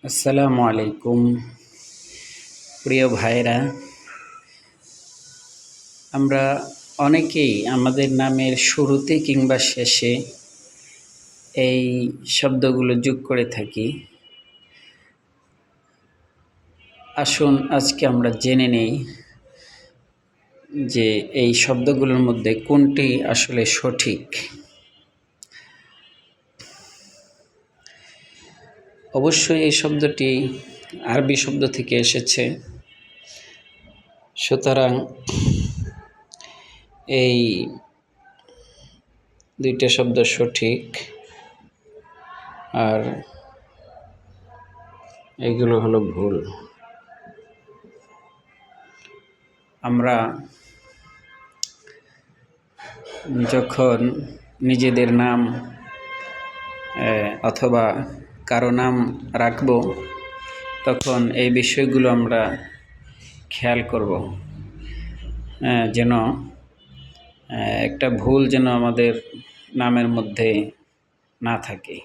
আসসালামু আলাইকুম প্রিয় ভাইরা, আমরা অনেকেই আমাদের নামের শুরুতে কিংবা শেষে এই শব্দগুলো যোগ করে থাকি। আসুন আজকে আমরা জেনে নেই যে এই শব্দগুলোর মধ্যে কোনটি আসলে সঠিক। অবশ্যই এই শব্দটি আরবি শব্দ থেকে এসেছে, সুতরাং এই দুইটা শব্দ সঠিক, আর এগুলো হলো ভুল। আমরা যখন নিজেদের নাম অথবা কারো নাম রাখব, তখন এই বিষয়গুলো আমরা খেয়াল করব, যেন একটা ভুল যেন আমাদের নামের মধ্যে না থাকে।